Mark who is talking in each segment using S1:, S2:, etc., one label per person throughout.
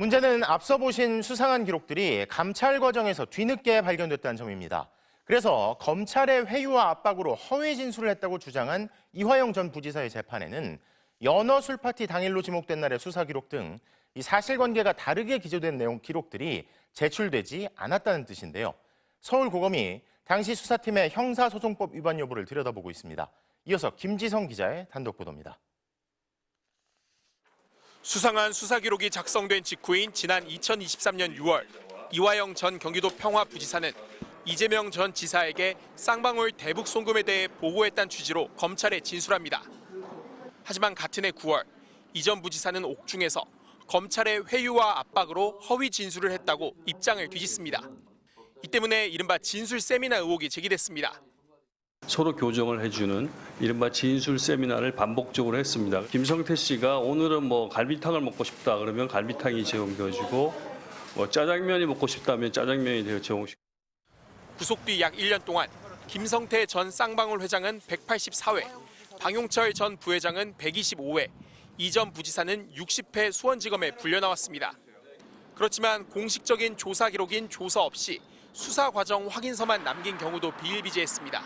S1: 문제는 앞서 보신 수상한 기록들이 감찰 과정에서 뒤늦게 발견됐다는 점입니다. 그래서 검찰의 회유와 압박으로 허위 진술을 했다고 주장한 이화영 전 부지사의 재판에는 연어 술파티 당일로 지목된 날의 수사 기록 등 이 사실관계가 다르게 기재된 내용 기록들이 제출되지 않았다는 뜻인데요. 서울고검이 당시 수사팀의 형사소송법 위반 여부를 들여다보고 있습니다. 이어서 김지성 기자의 단독 보도입니다.
S2: 수상한 수사 기록이 작성된 직후인 지난 2023년 6월 이화영 전 경기도 평화부지사는 이재명 전 지사에게 쌍방울 대북 송금에 대해 보고했다는 취지로 검찰에 진술합니다. 하지만 같은 해 9월 이 전 부지사는 옥중에서 검찰의 회유와 압박으로 허위 진술을 했다고 입장을 뒤집습니다. 이 때문에 이른바 진술 세미나 의혹이 제기됐습니다.
S3: 서로 교정을 해주는 이른바 진술 세미나를 반복적으로 했습니다. 김성태 씨가 오늘은 갈비탕을 먹고 싶다 그러면 갈비탕이 제공되어지고 짜장면이 먹고 싶다면 짜장면이 제공시키고.
S2: 구속 뒤 약 1년 동안 김성태 전 쌍방울 회장은 184회, 방용철 전 부회장은 125회, 이 전 부지사는 60회 수원지검에 불려나왔습니다. 그렇지만 공식적인 조사 기록인 조서 없이 수사 과정 확인서만 남긴 경우도 비일비재했습니다.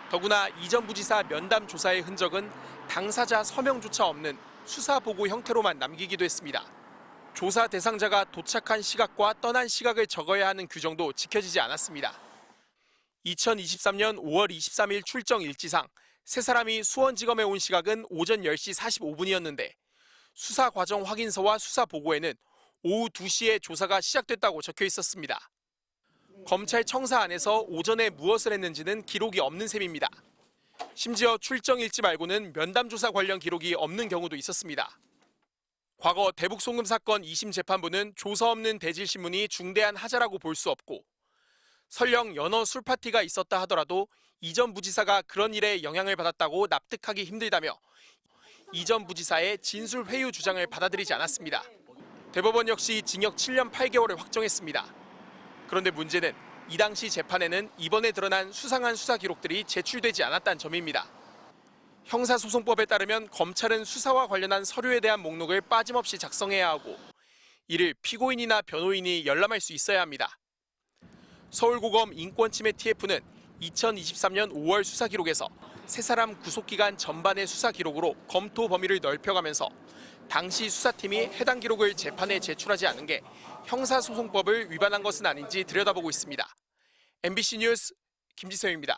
S2: 더구나 이 전 부지사 면담 조사의 흔적은 당사자 서명조차 없는 수사 보고 형태로만 남기기도 했습니다. 조사 대상자가 도착한 시각과 떠난 시각을 적어야 하는 규정도 지켜지지 않았습니다. 2023년 5월 23일 출정 일지상 세 사람이 수원지검에 온 시각은 오전 10시 45분이었는데 수사 과정 확인서와 수사 보고에는 오후 2시에 조사가 시작됐다고 적혀 있었습니다. 검찰 청사 안에서 오전에 무엇을 했는지는 기록이 없는 셈입니다. 심지어 출정 일지 말고는 면담 조사 관련 기록이 없는 경우도 있었습니다. 과거 대북 송금 사건 2심 재판부는 조서 없는 대질신문이 중대한 하자라고 볼 수 없고 설령 연어 술파티가 있었다 하더라도 이 전 부지사가 그런 일에 영향을 받았다고 납득하기 힘들다며 이 전 부지사의 진술 회유 주장을 받아들이지 않았습니다. 대법원 역시 징역 7년 8개월을 확정했습니다. 그런데 문제는 이 당시 재판에는 이번에 드러난 수상한 수사 기록들이 제출되지 않았다는 점입니다. 형사소송법에 따르면 검찰은 수사와 관련한 서류에 대한 목록을 빠짐없이 작성해야 하고 이를 피고인이나 변호인이 열람할 수 있어야 합니다. 서울고검 인권침해 TF는 2023년 5월 수사 기록에서 세 사람 구속기간 전반의 수사 기록으로 검토 범위를 넓혀가면서 당시 수사팀이 해당 기록을 재판에 제출하지 않은 게 형사소송법을 위반한 것은 아닌지 들여다보고 있습니다. MBC 뉴스 김지성입니다.